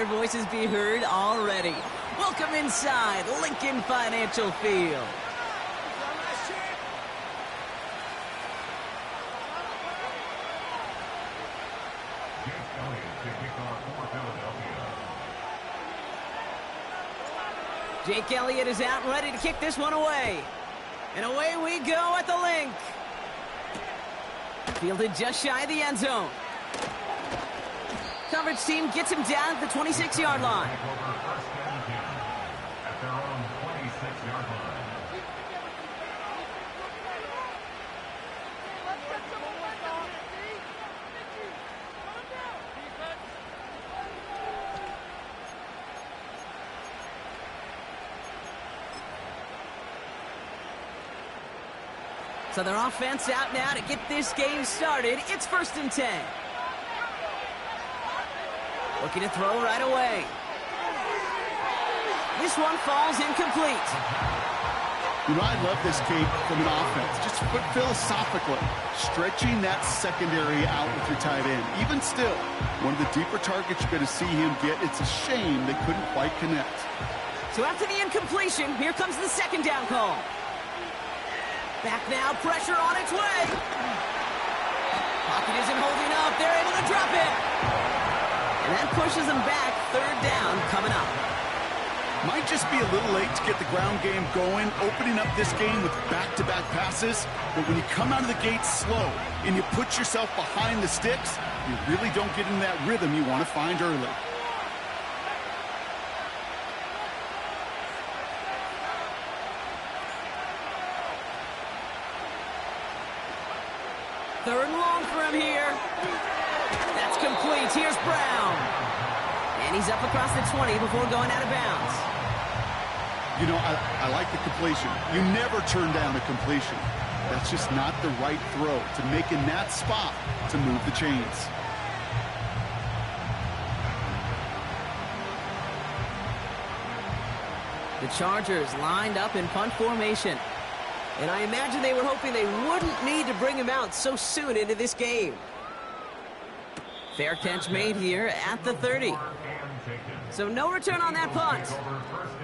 their voices be heard already. Welcome inside Lincoln Financial Field. Jake Elliott is out and ready to kick this one away. And away we go at the link. Fielded just shy of the end zone. Coverage team gets him down at the 26-yard line. At their own 26-yard line. So their offense out now to get this game started. It's 1st and 10. Looking to throw right away. This one falls incomplete. You know, I love this, Kate, from an offense. Just philosophically, stretching that secondary out with your tight end. Even still, one of the deeper targets you're going to see him get. It's a shame they couldn't quite connect. So after the incompletion, here comes the 2nd down call. Back now, pressure on its way. Pocket isn't holding up. They're able to drop it. And that pushes them back. 3rd down coming up. Might just be a little late to get the ground game going, opening up this game with back-to-back passes. But when you come out of the gate slow and you put yourself behind the sticks, you really don't get into that rhythm you want to find early. Third and long for him here. That's complete. Here's Brown. And he's up across the 20 before going out of bounds. You know, I like the completion. You never turn down a completion. That's just not the right throw to make in that spot to move the chains. The Chargers lined up in punt formation. And I imagine they were hoping they wouldn't need to bring him out so soon into this game. Fair catch made here at the 30. So no return on that punt.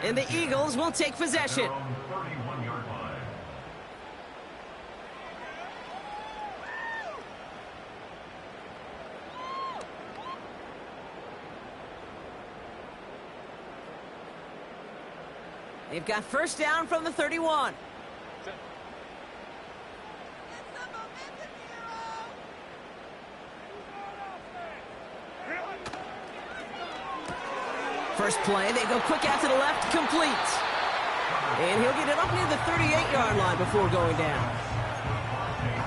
And the Eagles will take possession. They've got 1st down from the 31. First play, they go quick out to the left, complete. And he'll get it up near the 38-yard line before going down.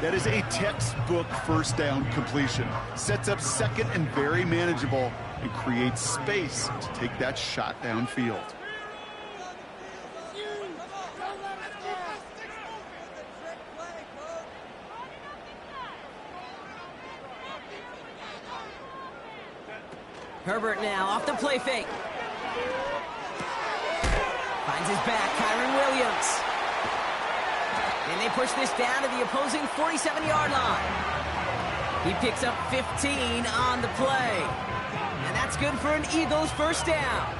That is a textbook 1st down completion. Sets up 2nd and very manageable and creates space to take that shot downfield. Herbert now off the play fake. Finds his back, Kyron Williams. And they push this down to the opposing 47-yard line. He picks up 15 on the play. And that's good for an Eagles 1st down.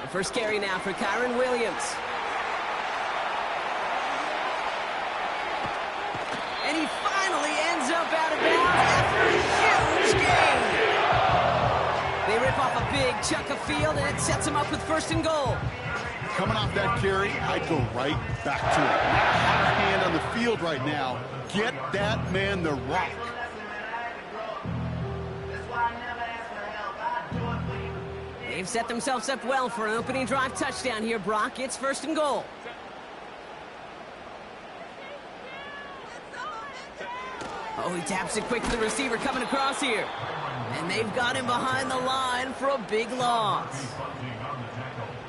The first carry now for Kyron Williams. And he finally ends up out of bounds after a huge gain. They rip off a big chunk of field, and it sets him up with 1st and goal. Coming off that carry, I'd go right back to it. Have a hand on the field right now. Get that man the rock. They've set themselves up well for an opening drive touchdown here, Brock. It's 1st and goal. Oh, he taps it quick to the receiver coming across here. And they've got him behind the line for a big loss.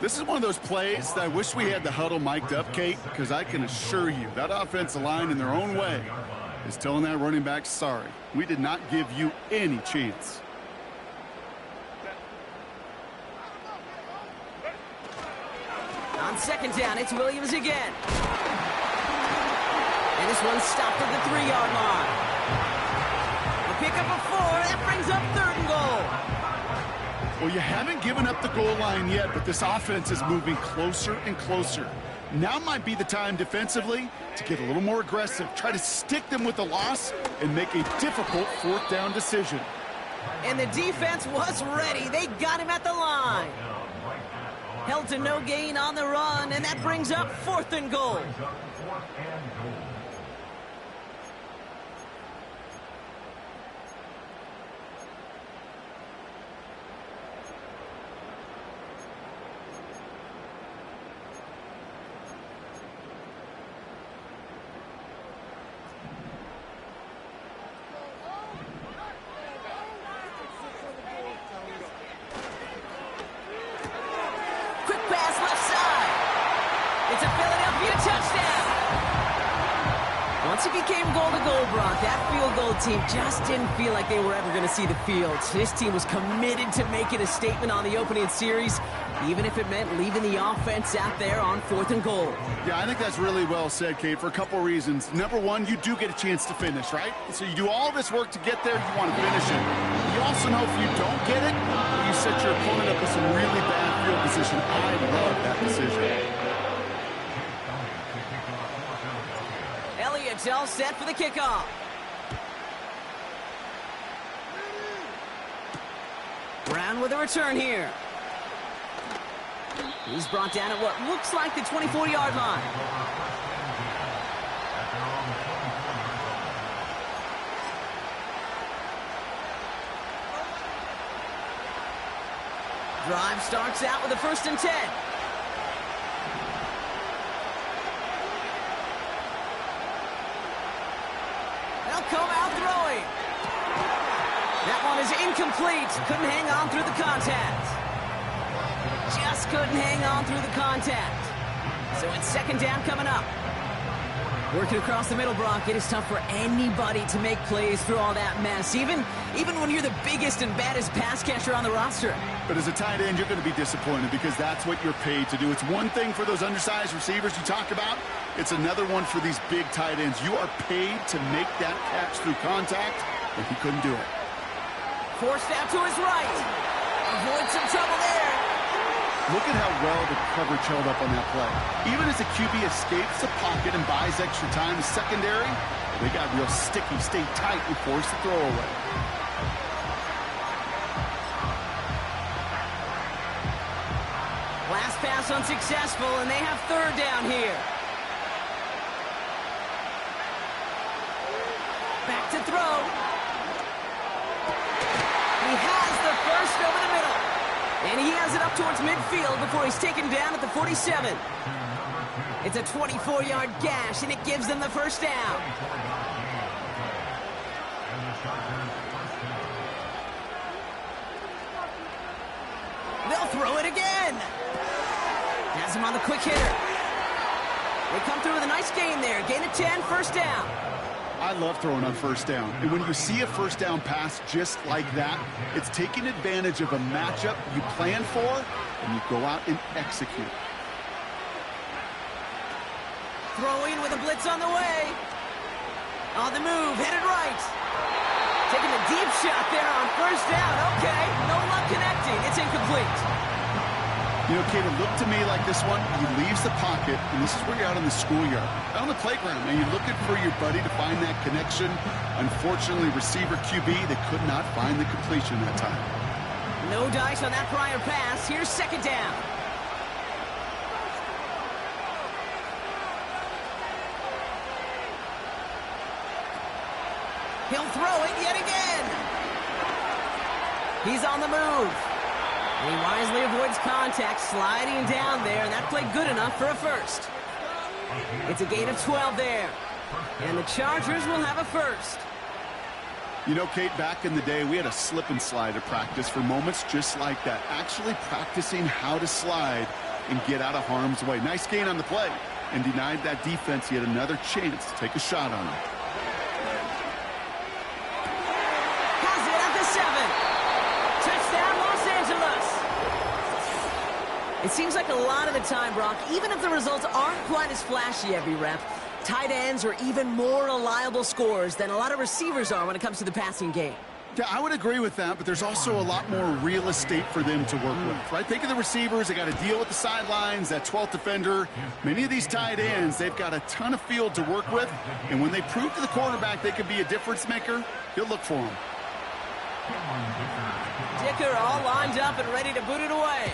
This is one of those plays that I wish we had the huddle mic'd up, Kate, because I can assure you that offensive line in their own way is telling that running back, sorry, we did not give you any chance. On 2nd down, it's Williams again. This one's stopped at the 3-yard line. A pickup of 4. That brings up 3rd and goal. Well, you haven't given up the goal line yet, but this offense is moving closer and closer. Now might be the time defensively to get a little more aggressive, try to stick them with the loss, and make a difficult 4th down decision. And the defense was ready. They got him at the line. Held to no gain on the run, and that brings up 4th and goal. Once it became goal-to-goal, Brock, that field goal team just didn't feel like they were ever going to see the field. This team was committed to making a statement on the opening series, even if it meant leaving the offense out there on 4th and goal. Yeah, I think that's really well said, Kate, for a couple of reasons. Number one, you do get a chance to finish, right? So you do all this work to get there, you want to finish it. You also know if you don't get it, you set your opponent up with some really bad field position. I love that decision. Elliott's all set for the kickoff. Brown with a return here. He's brought down at what looks like the 24-yard line. Drive starts out with a 1st and 10. They'll come out throwing. That one is incomplete. Couldn't hang on through the contact. Just couldn't hang on through the contact. So it's 2nd down coming up. Working across the middle, Brock, it is tough for anybody to make plays through all that mess, even when you're the biggest and baddest pass catcher on the roster. But as a tight end, you're going to be disappointed because that's what you're paid to do. It's one thing for those undersized receivers you talk about. It's another one for these big tight ends. You are paid to make that catch through contact, and he couldn't do it. Forced out to his right. Avoid some trouble there. Look at how well the coverage held up on that play. Even as the QB escapes the pocket and buys extra time in secondary, they got real sticky, stay tight, and force the throw away. Last pass unsuccessful, and they have 3rd down here. Back to throw. He has the 1st over the middle. And he has it up towards midfield before he's taken down at the 47. It's a 24-yard gash, and it gives them the 1st down. They'll throw it again. Has him on the quick hitter. They come through with a nice gain there. Gain of 10, 1st down. I love throwing on 1st down. And when you see a 1st down pass just like that, it's taking advantage of a matchup you plan for, and you go out and execute. Throwing with a blitz on the way. On the move, headed right. Taking a deep shot there on 1st down. Okay, no luck connecting. It's incomplete. You know, Kate, it looked to me like this one, he leaves the pocket, and this is where you're out in the schoolyard, out on the playground, and you're looking for your buddy to find that connection. Unfortunately, receiver QB, they could not find the completion that time. No dice on that prior pass. Here's 2nd down. He'll throw it yet again. He's on the move. He wisely avoids contact, sliding down there, and that played good enough for a 1st. It's a gain of 12 there, and the Chargers will have a 1st. You know, Kate, back in the day, we had a slip and slide at practice for moments just like that, actually practicing how to slide and get out of harm's way. Nice gain on the play, and denied that defense yet another chance to take a shot on him. Has it at the 7. Touchdown, Los Angeles. It seems like a lot of the time, Brock, even if the results aren't quite as flashy every rep, Tight ends are even more reliable scorers than a lot of receivers are when it comes to the passing game. Yeah, I would agree with that, but there's also a lot more real estate for them to work with, right? Think of the receivers. They got to deal with the sidelines, that 12th defender. Many of these tight ends, they've got a ton of field to work with, and when they prove to the quarterback they could be a difference maker, he'll look for them. Dicker all lined up and ready to boot it away.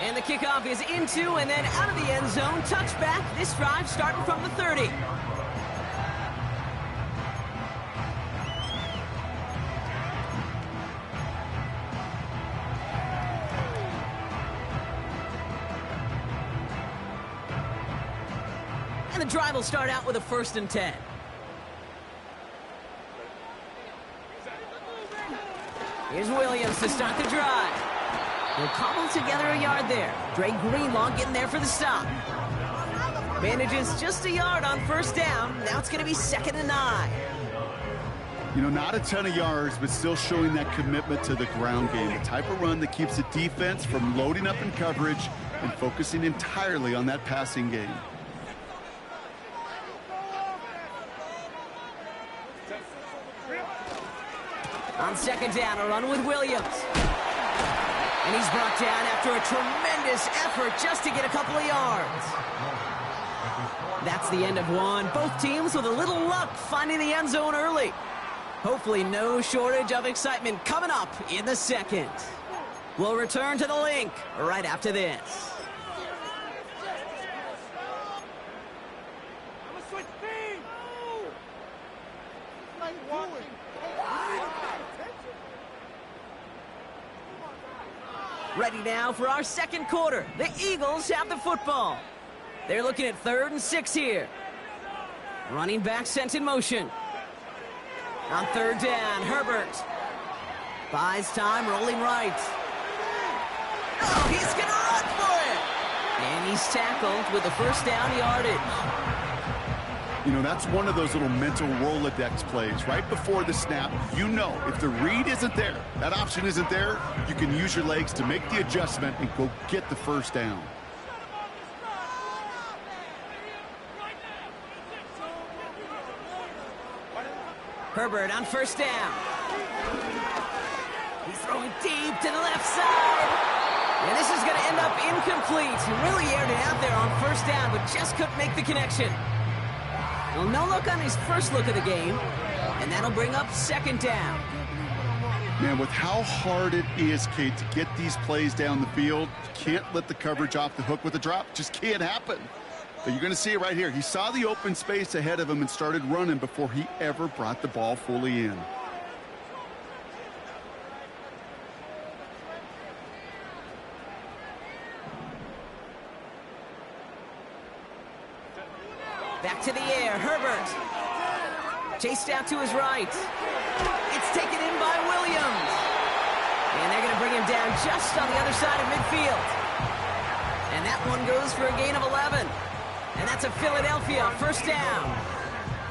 And the kickoff is into and then out of the end zone. Touchback. This drive starting from the 30. And the drive will start out with a 1st and 10. Here's Williams to start the drive. He'll cobble together a yard there. Dre Greenlaw getting there for the stop. Manages just a yard on 1st down. Now it's going to be 2nd and 9. You know, not a ton of yards, but still showing that commitment to the ground game. The type of run that keeps the defense from loading up in coverage and focusing entirely on that passing game. On 2nd down, a run with Williams. And he's brought down after a tremendous effort just to get a couple of yards. That's the end of one. Both teams with a little luck finding the end zone early. Hopefully no shortage of excitement coming up in the 2nd. We'll return to the link right after this. Ready now for our 2nd quarter. The Eagles have the football. They're looking at 3rd and 6 here. Running back sent in motion. On 3rd down, Herbert buys time, rolling right. Oh, he's going to run for it. And he's tackled with the 1st down yardage. You know, that's one of those little mental Rolodex plays. Right before the snap, you know if the read isn't there, that option isn't there, you can use your legs to make the adjustment and go get the 1st down. Herbert on 1st down. He's throwing deep to the left side. And this is going to end up incomplete. He really aired it out there on 1st down, but just couldn't make the connection. Well, no look on his first look of the game, and that'll bring up 2nd down. Man, with how hard it is, Kate, to get these plays down the field, you can't let the coverage off the hook with a drop. It just can't happen. But you're going to see it right here. He saw the open space ahead of him and started running before he ever brought the ball fully in. Back to the air, Herbert. Chased out to his right. It's taken in by Williams. And they're going to bring him down just on the other side of midfield. And that one goes for a gain of 11. And that's a Philadelphia 1st down.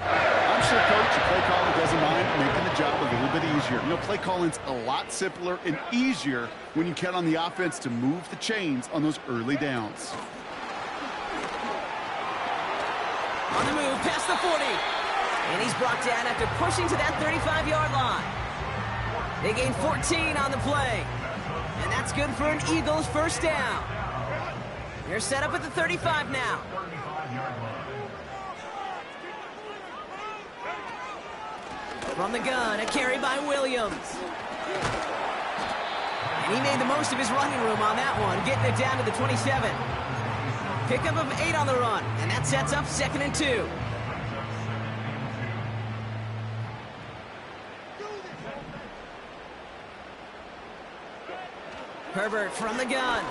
I'm sure Coach, your play caller doesn't mind making the job a little bit easier. You know, play calling's a lot simpler and easier when you count on the offense to move the chains on those early downs. On the move, past the 40. And he's brought down after pushing to that 35-yard line. They gain 14 on the play. And that's good for an Eagles 1st down. They're set up at the 35 now. From the gun, a carry by Williams. And he made the most of his running room on that one, getting it down to the 27. Pickup of 8 on the run, and that sets up 2nd and 2. Herbert from the gun.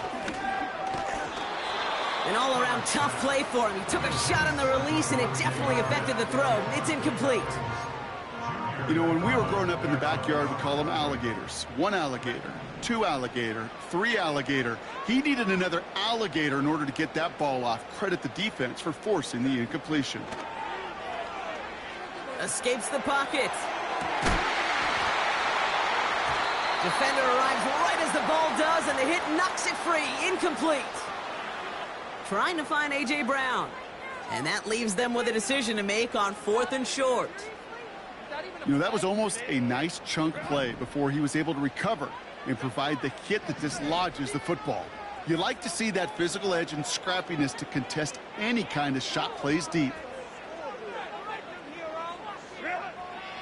An all-around tough play for him. He took a shot on the release, and it definitely affected the throw. It's incomplete. You know, when we were growing up in the backyard, we call them alligators. 1 alligator, 2 alligator, 3 alligator. He needed another alligator in order to get that ball off. Credit the defense for forcing the incompletion. Escapes the pocket. Defender arrives right as the ball does, and the hit knocks it free. Incomplete. trying to find A.J. Brown. And that leaves them with a decision to make on 4th and short. You know, that was almost a nice chunk play before he was able to recover and provide the hit that dislodges the football. You like to see that physical edge and scrappiness to contest any kind of shot plays deep.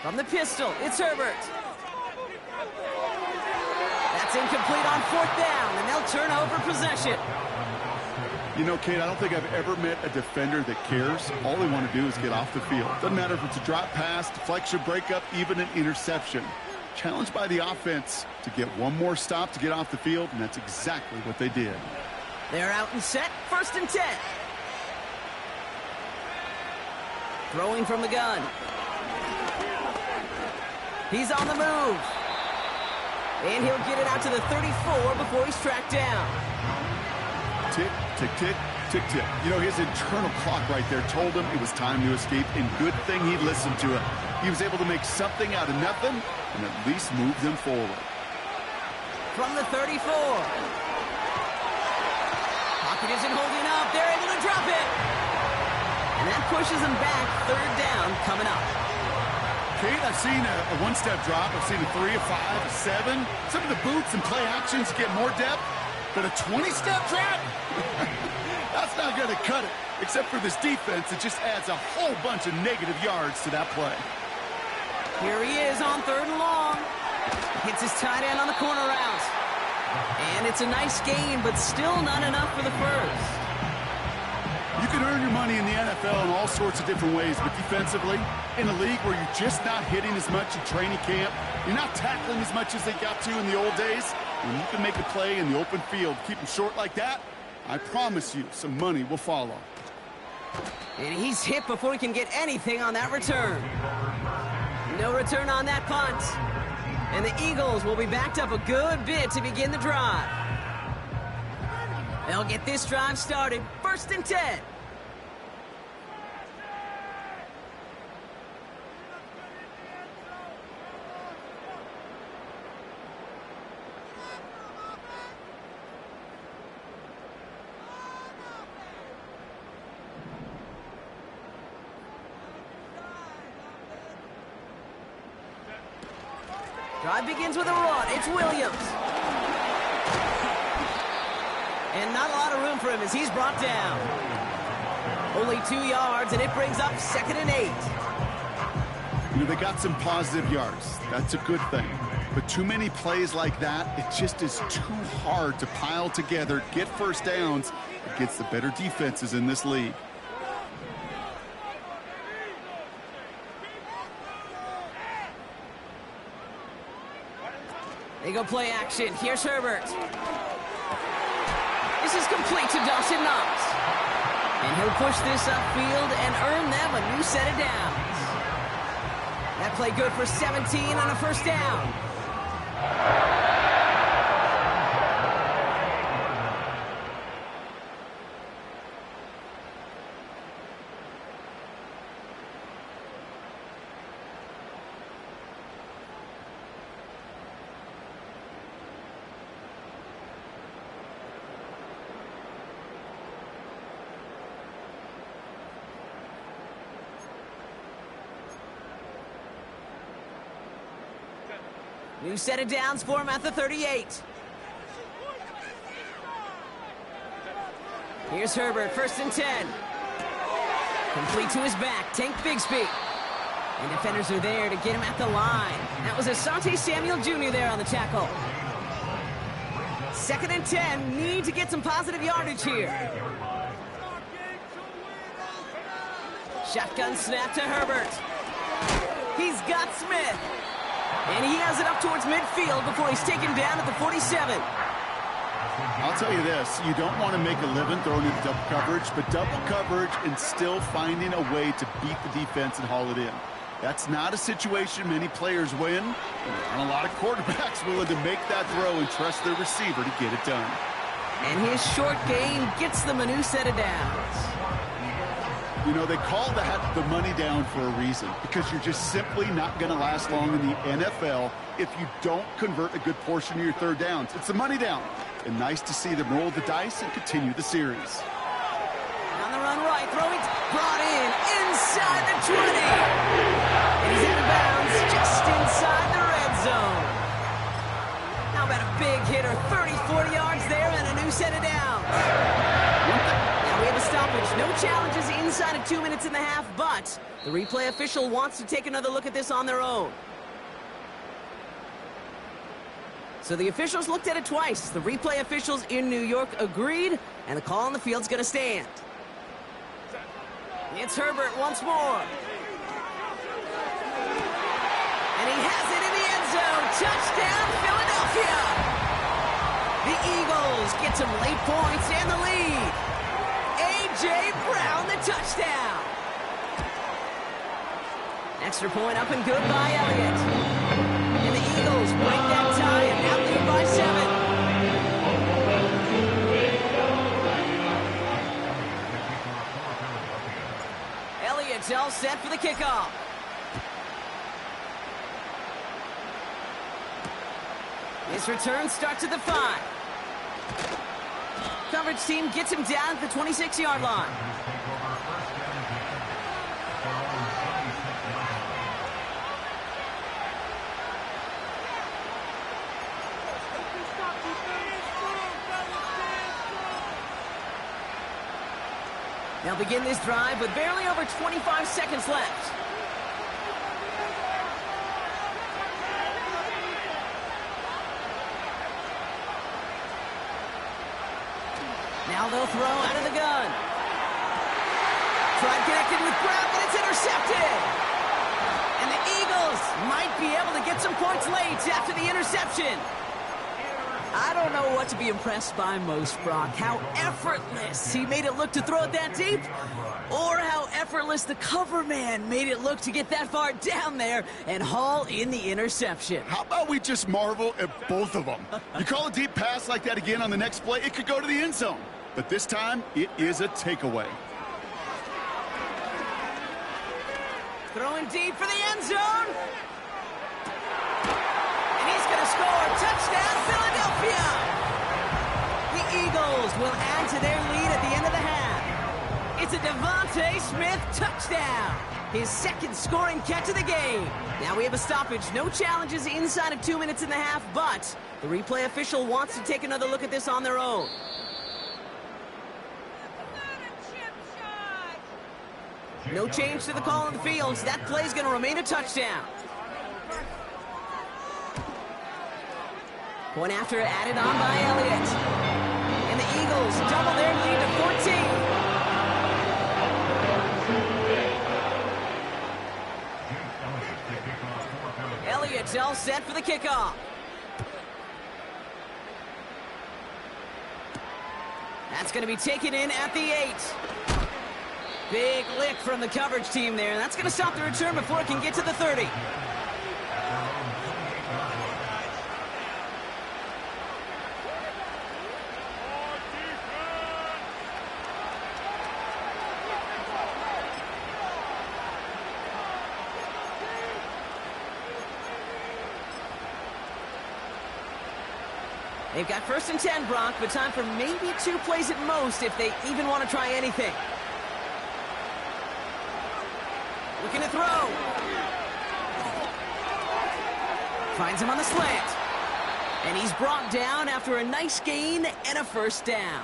From the pistol, it's Herbert. That's incomplete on 4th down, and they'll turn over possession. You know, Kate, I don't think I've ever met a defender that cares. All they want to do is get off the field. Doesn't matter if it's a drop pass, deflection, breakup, even an interception. Challenged by the offense to get one more stop to get off the field, and that's exactly what they did. They're out and set, 1st and 10. Throwing from the gun. He's on the move. And he'll get it out to the 34 before he's tracked down. Tick, tick, tick, tick, tick. You know, his internal clock right there told him it was time to escape, and good thing he listened to it. He was able to make something out of nothing and at least move them forward. From the 34. Pocket isn't holding up. They're able to drop it. And that pushes them back. 3rd down coming up. Kate, I've seen a one-step drop. I've seen a 3, a 5, a 7. Some of the boots and play actions get more depth. But a 20-step drop? That's not going to cut it. Except for this defense, it just adds a whole bunch of negative yards to that play. Here he is on 3rd and long. Hits his tight end on the corner route. And it's a nice gain, but still not enough for the first. You can earn your money in the NFL in all sorts of different ways, but defensively, in a league where you're just not hitting as much in training camp, you're not tackling as much as they got to in the old days, when you can make a play in the open field, keep them short like that, I promise you some money will follow. And he's hit before he can get anything on that return. No return on that punt. And the Eagles will be backed up a good bit to begin the drive. They'll get this drive started. 1st and 10. Drive begins with a run. It's Williams. And not a lot of room for him as he's brought down. Only 2 yards, and it brings up 2nd and 8. You know, they got some positive yards. That's a good thing. But too many plays like that, it just is too hard to pile together, get first downs against the better defenses in this league. They go play action. Here's Herbert. This is complete to Dawson Knox. And he'll push this upfield and earn them a new set of downs. That play good for 17 on a 1st down. New set of downs for him at the 38. Here's Herbert, 1st and 10. Complete to his back, Tank Bigsby. And defenders are there to get him at the line. That was Asante Samuel Jr. there on the tackle. 2nd and 10, need to get some positive yardage here. Shotgun snap to Herbert. He's got Smith. And he has it up towards midfield before he's taken down at the 47. I'll tell you this, you don't want to make a living throwing into double coverage, but double coverage and still finding a way to beat the defense and haul it in. That's not a situation many players win, and a lot of quarterbacks willing to make that throw and trust their receiver to get it done. And his short game gets them a new set of downs. You know, they call that the money down for a reason, because you're just simply not going to last long in the NFL if you don't convert a good portion of your 3rd downs. It's the money down. And nice to see them roll the dice and continue the series. challenges inside of 2 minutes and a half, but the replay official wants to take another look at this on their own. So the officials looked at it twice. The replay officials in New York agreed, and the call on the field's going to stand. It's Herbert once more. And he has it in the end zone. Touchdown, Philadelphia! The Eagles get some late points and the lead. A.J. Brown, the touchdown. Extra point up and good by Elliott. And the Eagles break that tie and now lead by 7. Elliott's all set for the kickoff. His return starts at the 5. Coverage team gets him down at the 26-yard line. They'll begin this drive with barely over 25 seconds left. Now they'll throw out of the gun. Tried connected with Brown, but it's intercepted. And the Eagles might be able to get some points late after the interception. I don't know what to be impressed by most, Brock. How effortless he made it look to throw it that deep, or how effortless the cover man made it look to get that far down there and haul in the interception. How about we just marvel at both of them? You call a deep pass like that again on the next play, it could go to the end zone. But this time, it is a takeaway. Throwing deep for the end zone. And he's going to score. Touchdown, Philadelphia! The Eagles will add to their lead at the end of the half. It's a Devontae Smith touchdown. His second scoring catch of the game. Now we have a stoppage. No challenges inside of 2 minutes and a half, but the replay official wants to take another look at this on their own. No change to the call on the field. That play's going to remain a touchdown. Point after added on by Elliott. And the Eagles double their lead to 14. Elliott's all set for the kickoff. That's going to be taken in at the 8. Big lick from the coverage team there. That's going to stop the return before it can get to the 30. They've got 1st and 10, Brock, but time for maybe 2 plays at most if they even want to try anything. Looking to throw. Finds him on the slant. And he's brought down after a nice gain and a 1st down.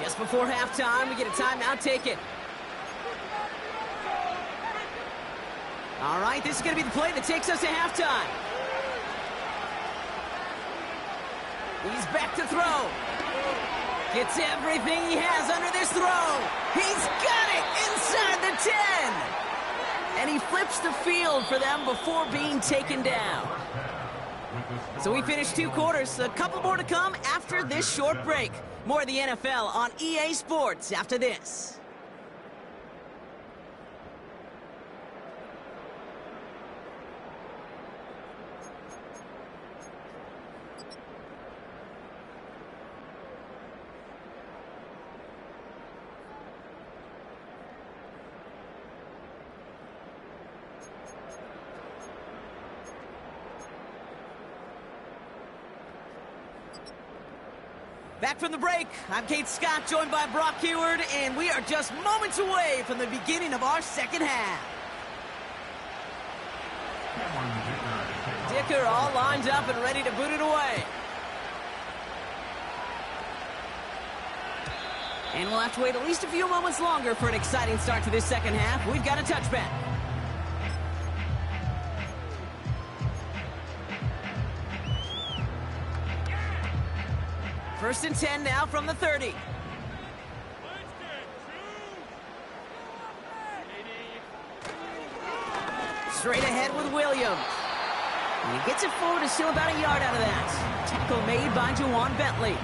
Just before halftime, we get a timeout taken. All right, this is going to be the play that takes us to halftime. He's back to throw. Gets everything he has under this throw. He's got it inside the 10. And he flips the field for them before being taken down. So we finished 2 quarters. A couple more to come after this short break. More of the NFL on EA Sports after this. Back from the break, I'm Kate Scott, joined by Brock Heward, and we are just moments away from the beginning of our second half. Dicker all lined up and ready to boot it away. And we'll have to wait at least a few moments longer for an exciting start to this second half. We've got a touchback. First and 10 now from the 30. Straight ahead with Williams. And he gets it forward to still about a yard out of that. Tackle made by Jawan Bentley.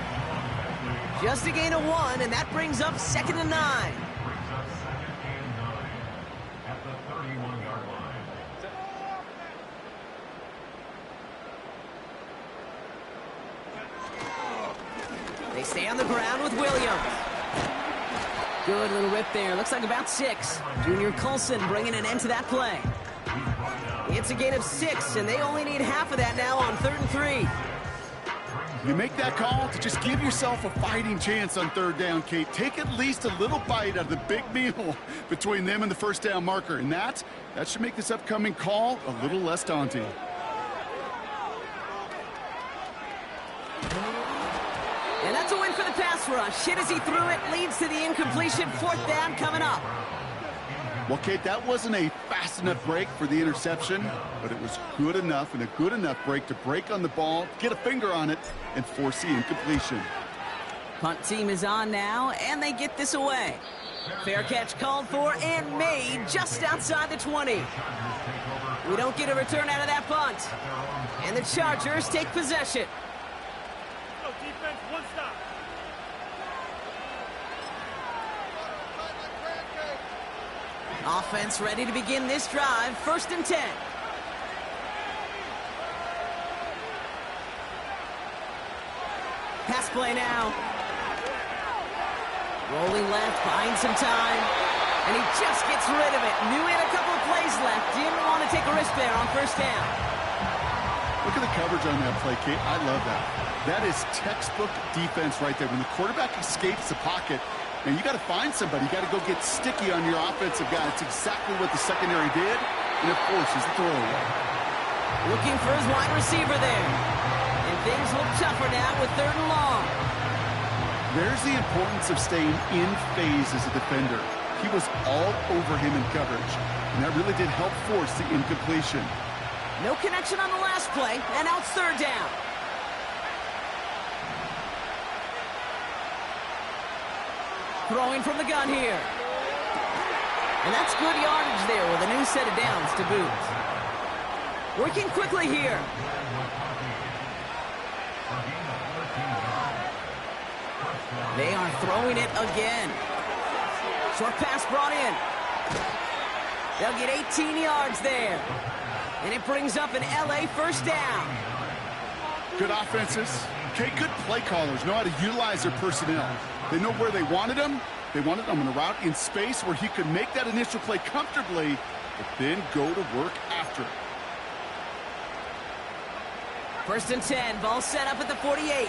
Just a gain of 1, and that brings up 2nd and 9. Brings up 2nd and 9 at the 31-yard line. They stay on the ground with Williams. Good little rip there. Looks like about 6. Junior Coulson bringing an end to that play. It's a gain of 6, and they only need half of that now on 3rd and 3. You make that call to just give yourself a fighting chance on 3rd down, Kate. Take at least a little bite out of the big meal between them and the first down marker. And that should make this upcoming call a little less daunting. And that's a win for the pass rush. Hit as he threw it, leads to the incompletion. 4th down coming up. Well, Kate, that wasn't a fast enough break for the interception, but it was good enough and a good enough break to break on the ball, get a finger on it, and force the incompletion. Punt team is on now, and they get this away. Fair catch called for and made just outside the 20. We don't get a return out of that punt. And the Chargers take possession. Defense, one stop. Offense ready to begin this drive. 1st and 10. Pass play now. Rolling left, buying some time. And he just gets rid of it. Knew he had a couple of plays left. Didn't want to take a risk there on 1st down. Look at the coverage on that play, Kate. I love that. That is textbook defense right there. When the quarterback escapes the pocket, and you got to find somebody. You got to go get sticky on your offensive guy. It's exactly what the secondary did, and it forces the throwaway. Looking for his wide receiver there. And things look tougher now with 3rd and long. There's the importance of staying in phase as a defender. He was all over him in coverage, and that really did help force the incompletion. No connection on the last play, and now it's 3rd down. Throwing from the gun here. And that's good yardage there with a new set of downs to boot. Working quickly here. They are throwing it again. Short pass brought in. They'll get 18 yards there. And it brings up an LA 1st down. Good offenses. Okay, good play callers know how to utilize their personnel. They know where they wanted him. They wanted him on a route in space where he could make that initial play comfortably, but then go to work after it. 1st and 10. Ball set up at the 48.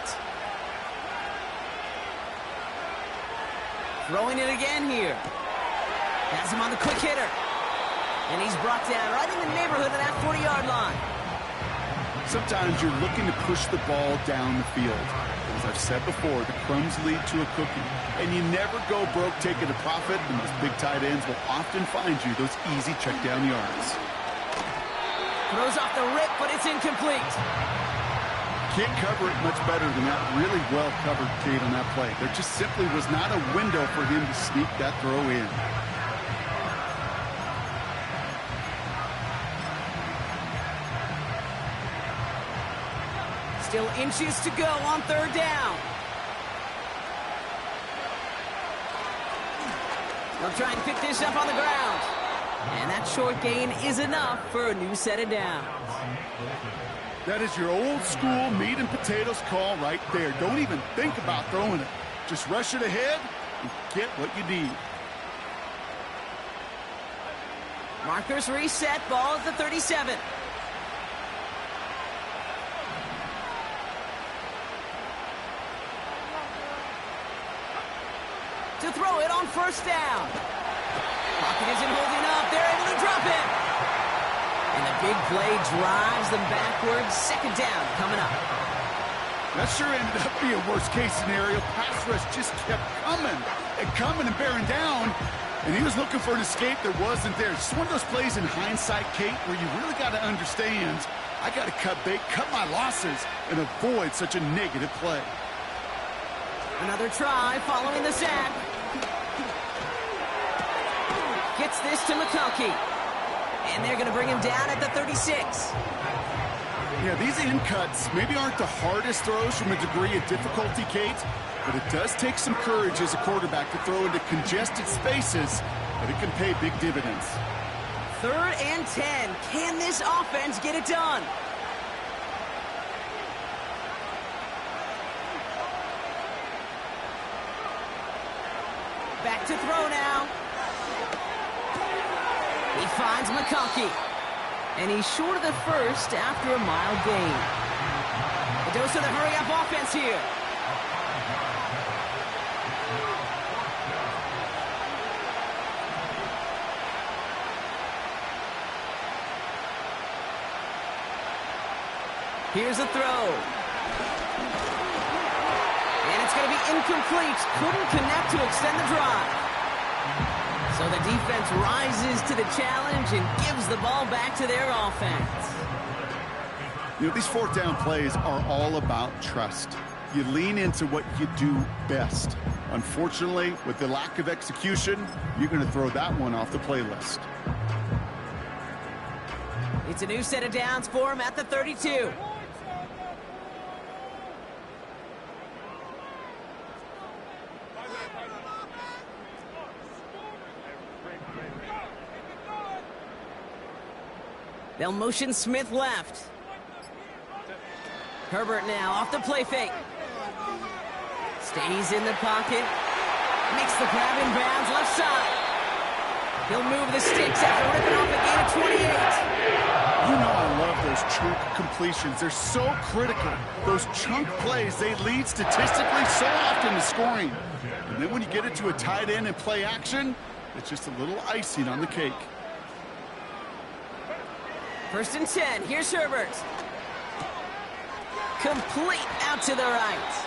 Throwing it again here. Has him on the quick hitter. And he's brought down right in the neighborhood of that 40-yard line. Sometimes you're looking to push the ball down the field. As I've said before, the crumbs lead to a cookie. And you never go broke taking a profit, and those big tight ends will often find you those easy check down yards. Throws off the rip, but it's incomplete. Can't cover it much better than that really well-covered Kate on that play. There just simply was not a window for him to sneak that throw in. Still inches to go on 3rd down. They'll try and pick this up on the ground. And that short gain is enough for a new set of downs. That is your old school meat and potatoes call right there. Don't even think about throwing it. Just rush it ahead and get what you need. Markers reset, ball at the 37. To throw it on 1st down. Pocket isn't holding up. They're able to drop it. And the big play drives them backwards. 2nd down coming up. That sure ended up being a worst-case scenario. Pass rush just kept coming coming and bearing down, and he was looking for an escape that wasn't there. Just one of those plays in hindsight, Kate, where you really got to understand, I got to cut bait, cut my losses, and avoid such a negative play. Another try following the sack. Gets this to McCulkey. And they're going to bring him down at the 36. Yeah, these in cuts maybe aren't the hardest throws from a degree of difficulty, Kate, but it does take some courage as a quarterback to throw into congested spaces, but it can pay big dividends. 3rd and 10. Can this offense get it done? Back to throw now. He finds McCulkey. And he's short of the first after a mild gain. A dose of the hurry-up offense here. Here's a throw. And it's going to be incomplete. Couldn't connect to extend the drive. So the defense rises to the challenge and gives the ball back to their offense. You know, these 4th down plays are all about trust. You lean into what you do best. Unfortunately, with the lack of execution, you're going to throw that one off the playlist. It's a new set of downs for him at the 32. They'll motion Smith left. Herbert now off the play fake. Stays in the pocket. Makes the grab in bounds left side. He'll move the sticks after ripping off a gain of 28. You know I love those chunk completions. They're so critical. Those chunk plays, they lead statistically so often to scoring. And then when you get it to a tight end and play action, it's just a little icing on the cake. 1st and 10. Here's Herbert. Complete out to the right.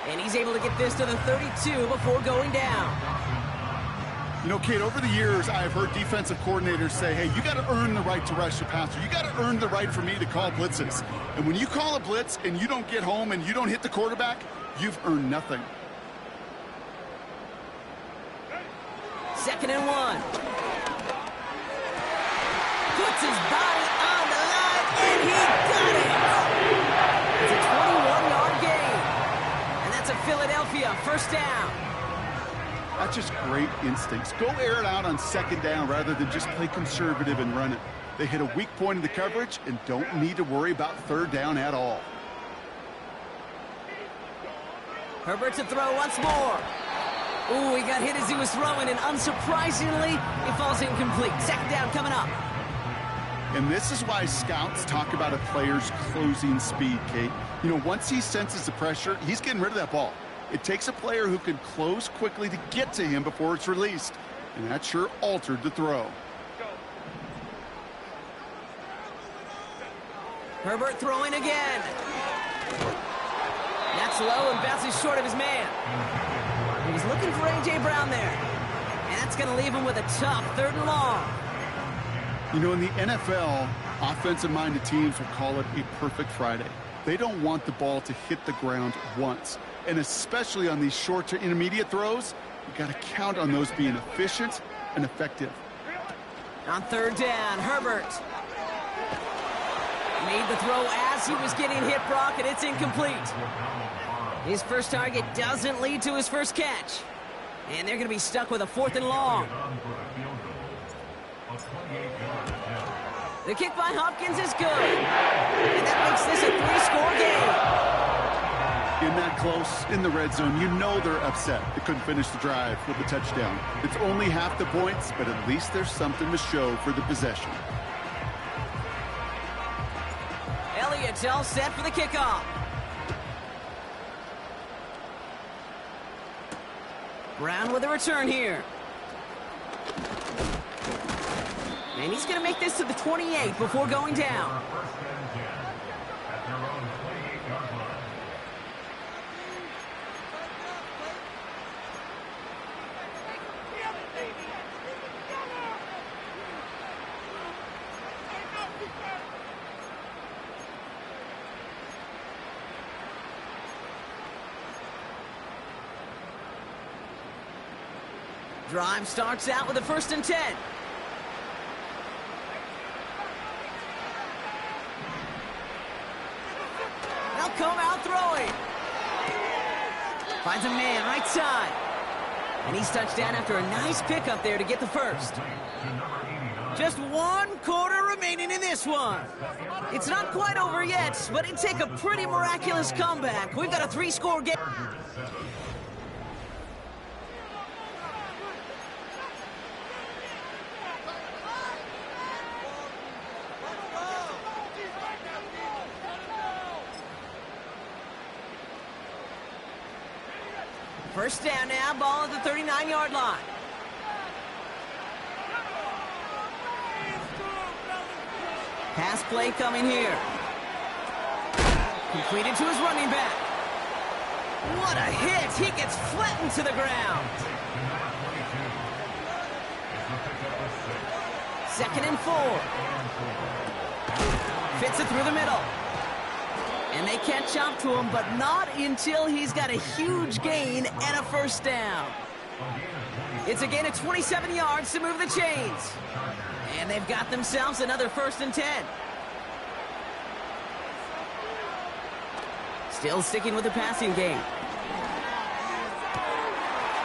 And he's able to get this to the 32 before going down. You know, Kate, over the years, I've heard defensive coordinators say, hey, you got to earn the right to rush the passer. You got to earn the right for me to call blitzes. And when you call a blitz and you don't get home and you don't hit the quarterback, you've earned nothing. 2nd and 1. Puts his body on the line, and he got it! It's a 21-yard gain. And that's a Philadelphia 1st down. That's just great instincts. Go air it out on 2nd down rather than just play conservative and run it. They hit a weak point in the coverage and don't need to worry about 3rd down at all. Herbert to throw once more. Ooh, he got hit as he was throwing, and unsurprisingly, he falls incomplete. 2nd down coming up. And this is why scouts talk about a player's closing speed, Kate. You know, once he senses the pressure, he's getting rid of that ball. It takes a player who can close quickly to get to him before it's released. And that sure altered the throw. Herbert throwing again. That's low and bounces short of his man. He was looking for A.J. Brown there. And that's going to leave him with a tough 3rd and long. You know, in the NFL, offensive-minded teams will call it a perfect Friday. They don't want the ball to hit the ground once. And especially on these short to intermediate throws, you got to count on those being efficient and effective. On 3rd down, Herbert made the throw as he was getting hit, Brock, and it's incomplete. His first target doesn't lead to his first catch. And they're going to be stuck with a 4th and long. The kick by Hopkins is good. And that makes this a 3-score game. In that close, in the red zone, you know they're upset. They couldn't finish the drive with a touchdown. It's only half the points, but at least there's something to show for the possession. Elliott's all set for the kickoff. Brown with a return here. And he's going to make this to the 28 before going down. Drive starts out with a 1st and 10. They'll come out throwing. Finds a man right side. And he's touched down after a nice pickup there to get the first. Just 1 quarter remaining in this one. It's not quite over yet, but it'd take a pretty miraculous comeback. We've got a 3-score game. First down now, ball at the 39-yard line. Pass play coming here. Completed to his running back. What a hit! He gets flattened to the ground. 2nd and 4. Fits it through the middle. And they catch up to him, but not until he's got a huge gain and a 1st down. It's a gain of 27 yards to move the chains. And they've got themselves another 1st and 10. Still sticking with the passing game.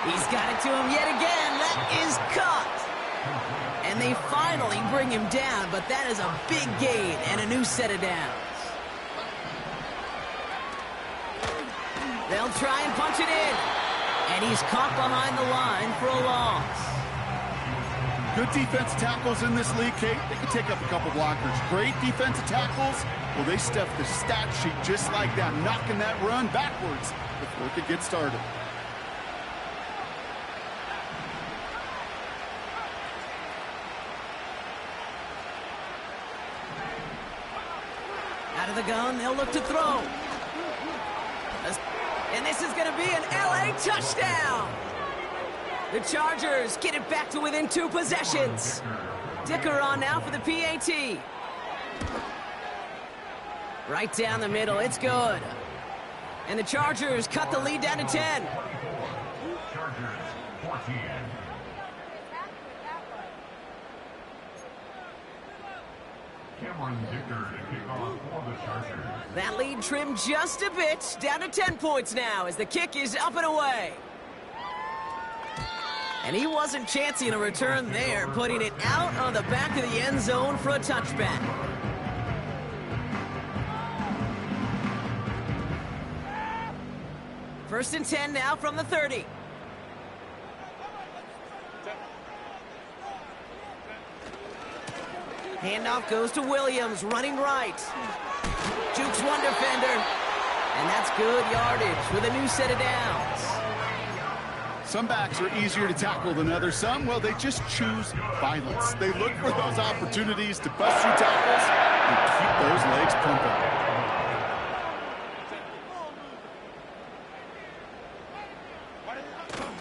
He's got it to him yet again. That is caught. And they finally bring him down, but that is a big gain and a new set of downs. They'll try and punch it in. And he's caught behind the line for a loss. Good defensive tackles in this league, Kate. They can take up a couple blockers. Great defensive tackles. Well, they stuff the stat sheet just like that, knocking that run backwards before it could get started. Out of the gun, they'll look to throw. And this is going to be an LA touchdown. The Chargers get it back to within 2 possessions. Dicker on now for the PAT. Right down the middle, it's good. And the Chargers cut the lead down to 10. Chargers 14. Cameron Dicker to kick off for the Chargers. That lead trimmed just a bit, down to 10 points now as the kick is up and away. And he wasn't chancing a return there, putting it out on the back of the end zone for a touchback. First and 10 now from the 30. Handoff goes to Williams, running right. Jukes one defender. And that's good yardage with a new set of downs. Some backs are easier to tackle than others. Some, well, they just choose violence. They look for those opportunities to bust through tackles and keep those legs pumping.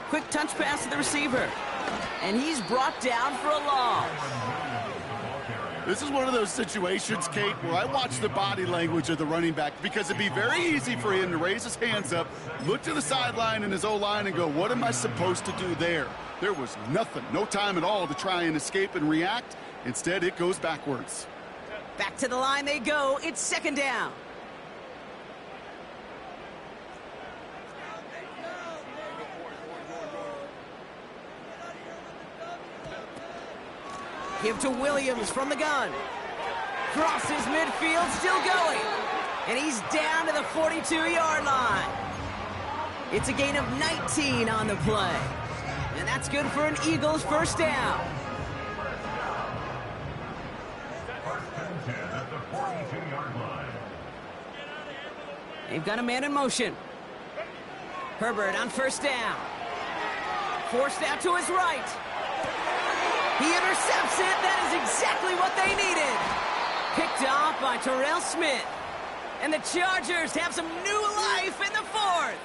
Quick touch pass to the receiver. And he's brought down for a loss. This is one of those situations, Kate, where I watch the body language of the running back because it'd be very easy for him to raise his hands up, look to the sideline in his O-line and go, what am I supposed to do there? There was nothing, no time at all to try and escape and react. Instead, it goes backwards. Back to the line they go. It's second down. Give to Williams from the gun. Crosses midfield, still going. And he's down to the 42-yard line. It's a gain of 19 on the play. And that's good for an Eagles first down. First and 10 at the 42-yard line. They've got a man in motion. Herbert on first down. Forced out to his right. He intercepts it. That is exactly what they needed. Picked off by Terrell Smith. And the Chargers have some new life in the fourth.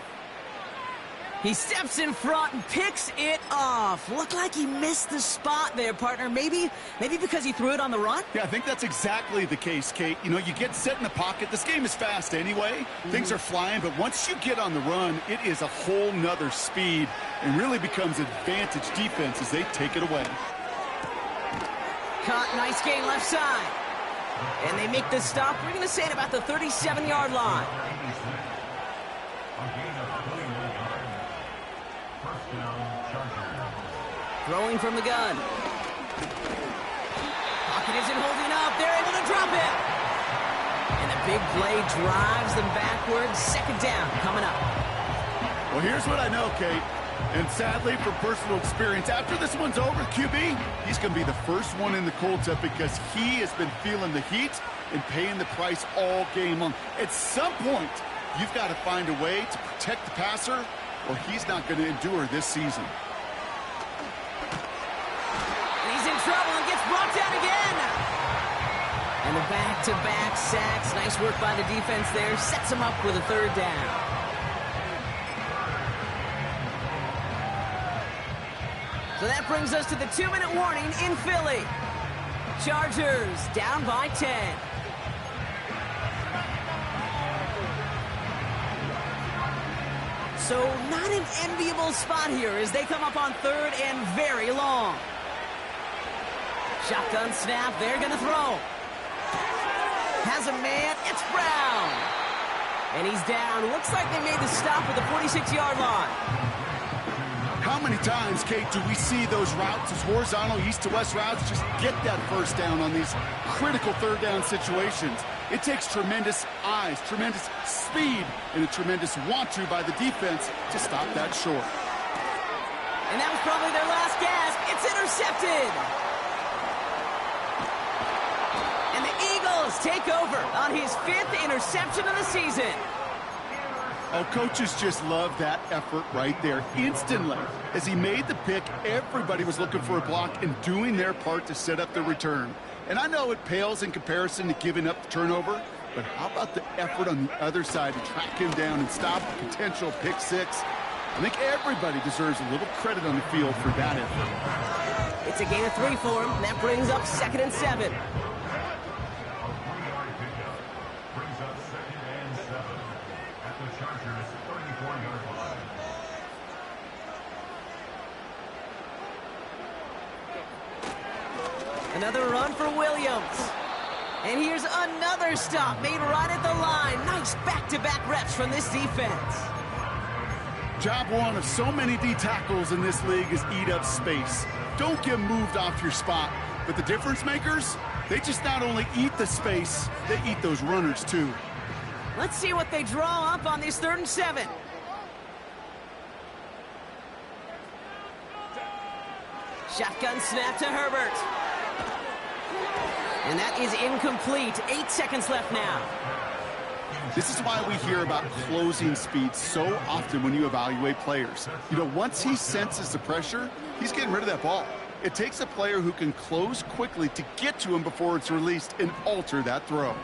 He steps in front and picks it off. Looked like he missed the spot there, partner. Maybe because he threw it on the run? Yeah, I think that's exactly the case, Kate. You know, you get set in the pocket. This game is fast anyway. Things are flying, but once you get on the run, it is a whole nother speed and really becomes advantage defense as they take it away. Caught, nice gain left side. And they make the stop. We're going to say at about the 37-yard line. Throwing from the gun. Pocket isn't holding up. They're able to drop it. And the big play drives them backwards. Second down coming up. Well, here's what I know, Kate. And sadly, from personal experience, after this one's over, QB, he's going to be the first one in the cold tub because he has been feeling the heat and paying the price all game long. At some point, you've got to find a way to protect the passer or he's not going to endure this season. He's in trouble and gets brought down again. And the back-to-back sacks. Nice work by the defense there. Sets him up with a third down. So that brings us to the 2-minute warning in Philly. Chargers down by 10. So not an enviable spot here as they come up on third and very long. Shotgun snap, they're going to throw. Has a man, it's Brown. And he's down. Looks like they made the stop at the 46-yard line. How many times, Kate, do we see those routes, those horizontal east to west routes, just get that first down on these critical third down situations? It takes tremendous eyes, tremendous speed, and a tremendous want-to by the defense to stop that short. And that was probably their last gasp. It's intercepted. And the Eagles take over on his 5th interception of the season. Oh, coaches just love that effort right there. Instantly, as he made the pick, everybody was looking for a block and doing their part to set up the return. And I know it pales in comparison to giving up the turnover, but how about the effort on the other side to track him down and stop a potential pick six? I think everybody deserves a little credit on the field for that effort. It's a gain of 3 for him. That brings up 2nd and 7. Another run for Williams. And here's another stop made right at the line. Nice back-to-back reps from this defense. Job one of so many D tackles in this league is eat up space. Don't get moved off your spot. But the difference makers, they just not only eat the space, they eat those runners too. Let's see what they draw up on this 3rd and 7. Shotgun snap to Herbert. And that is incomplete. 8 seconds left now. This is why we hear about closing speed so often when you evaluate players. You know, once he senses the pressure, he's getting rid of that ball. It takes a player who can close quickly to get to him before it's released and alter that throw.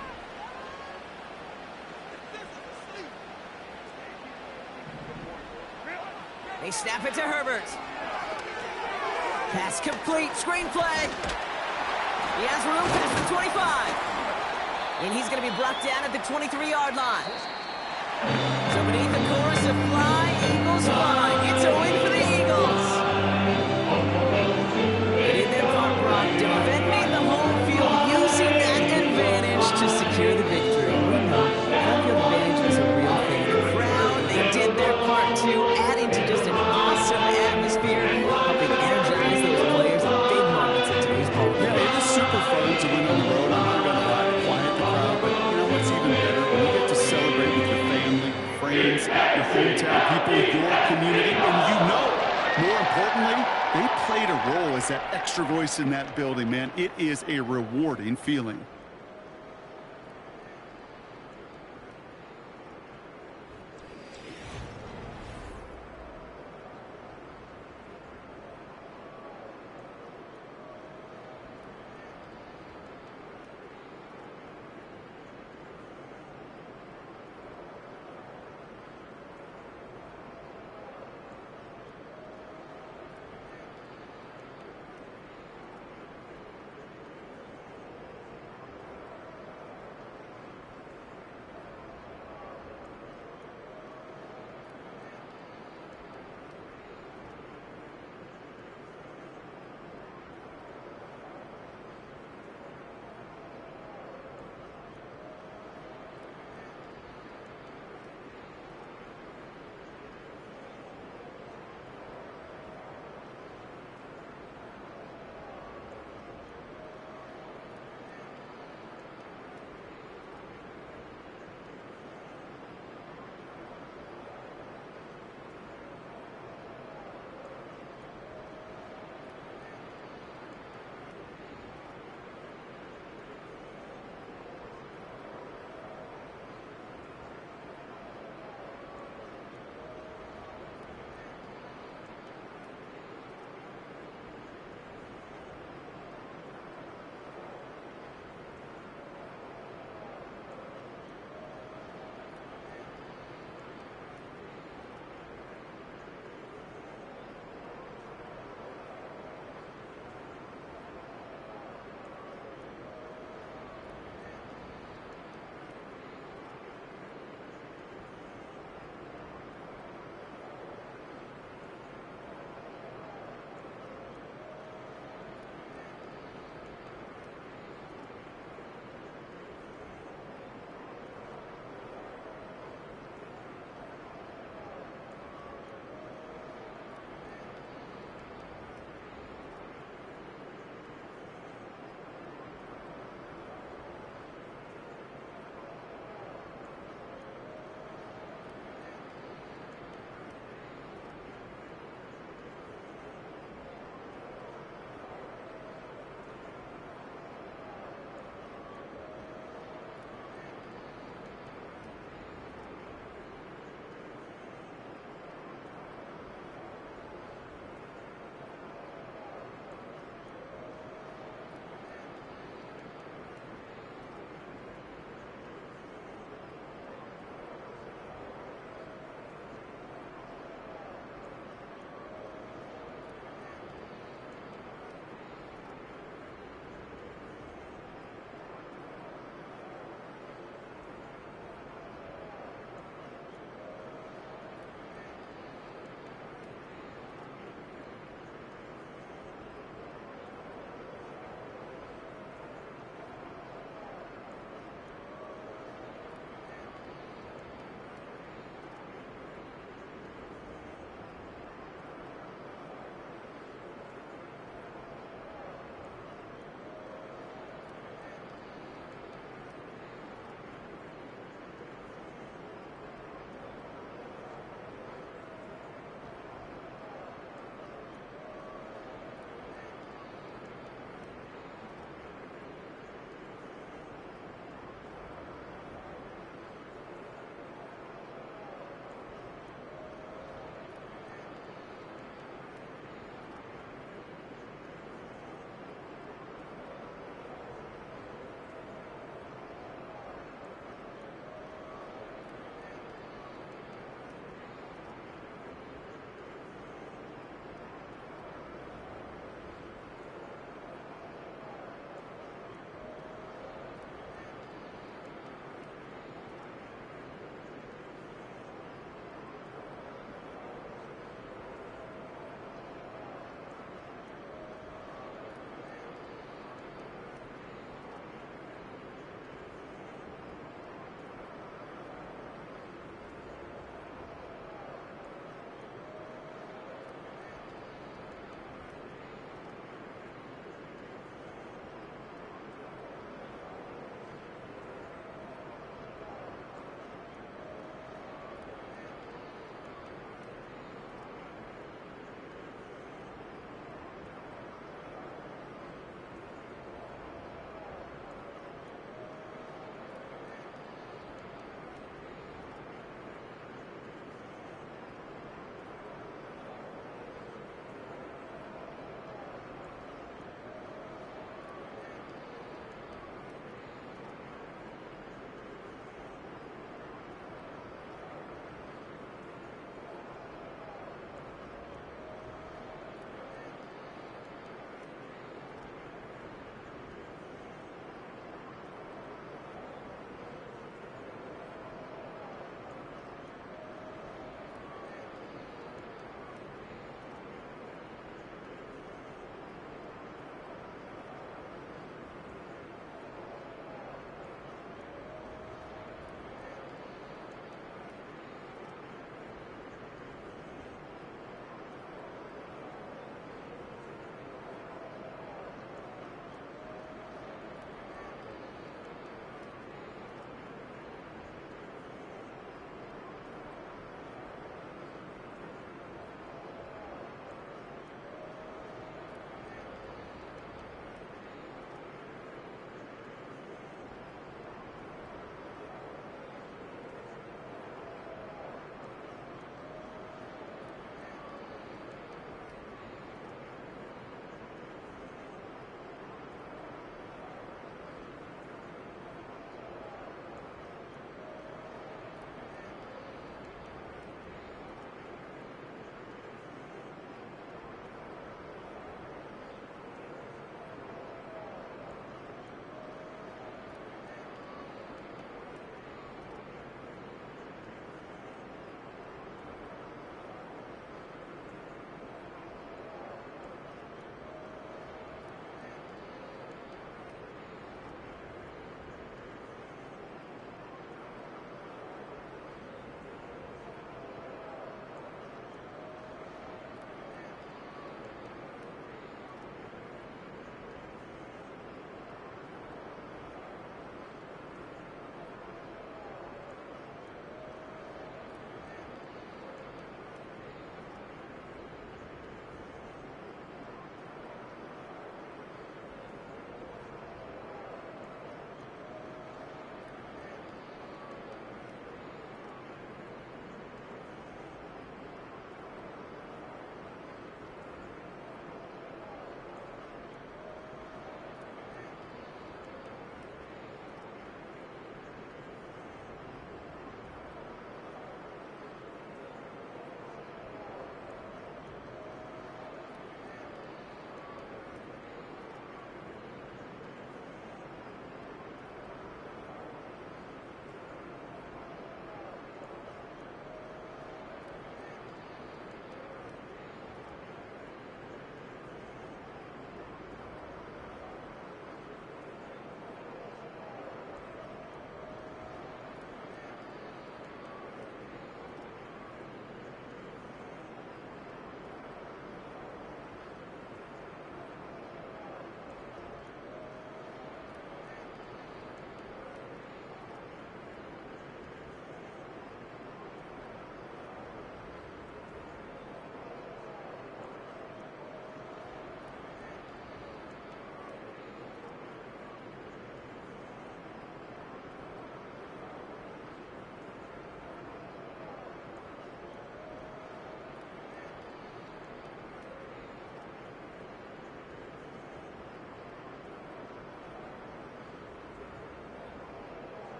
They snap it to Herbert. Pass complete. Screenplay. He has room past the 25. And he's going to be brought down at the 23-yard line. So beneath the chorus of Fly, Eagles Fly, it's a win for the Eagles. They did their part, Brock, defending the home field, using that advantage to secure the victory. We know home field advantage is a real thing. The crowd, they did their part too, adding to just an awesome atmosphere, helping energize those players in big moments in today's ball game. Yeah, it is super fun to win on the road. I'm not going to lie, quiet the crowd, but you know what's even better? When you get to celebrate with your family, friends, your hometown people, your community, and you know, more importantly, they played a role as that extra voice in that building, man. It is a rewarding feeling.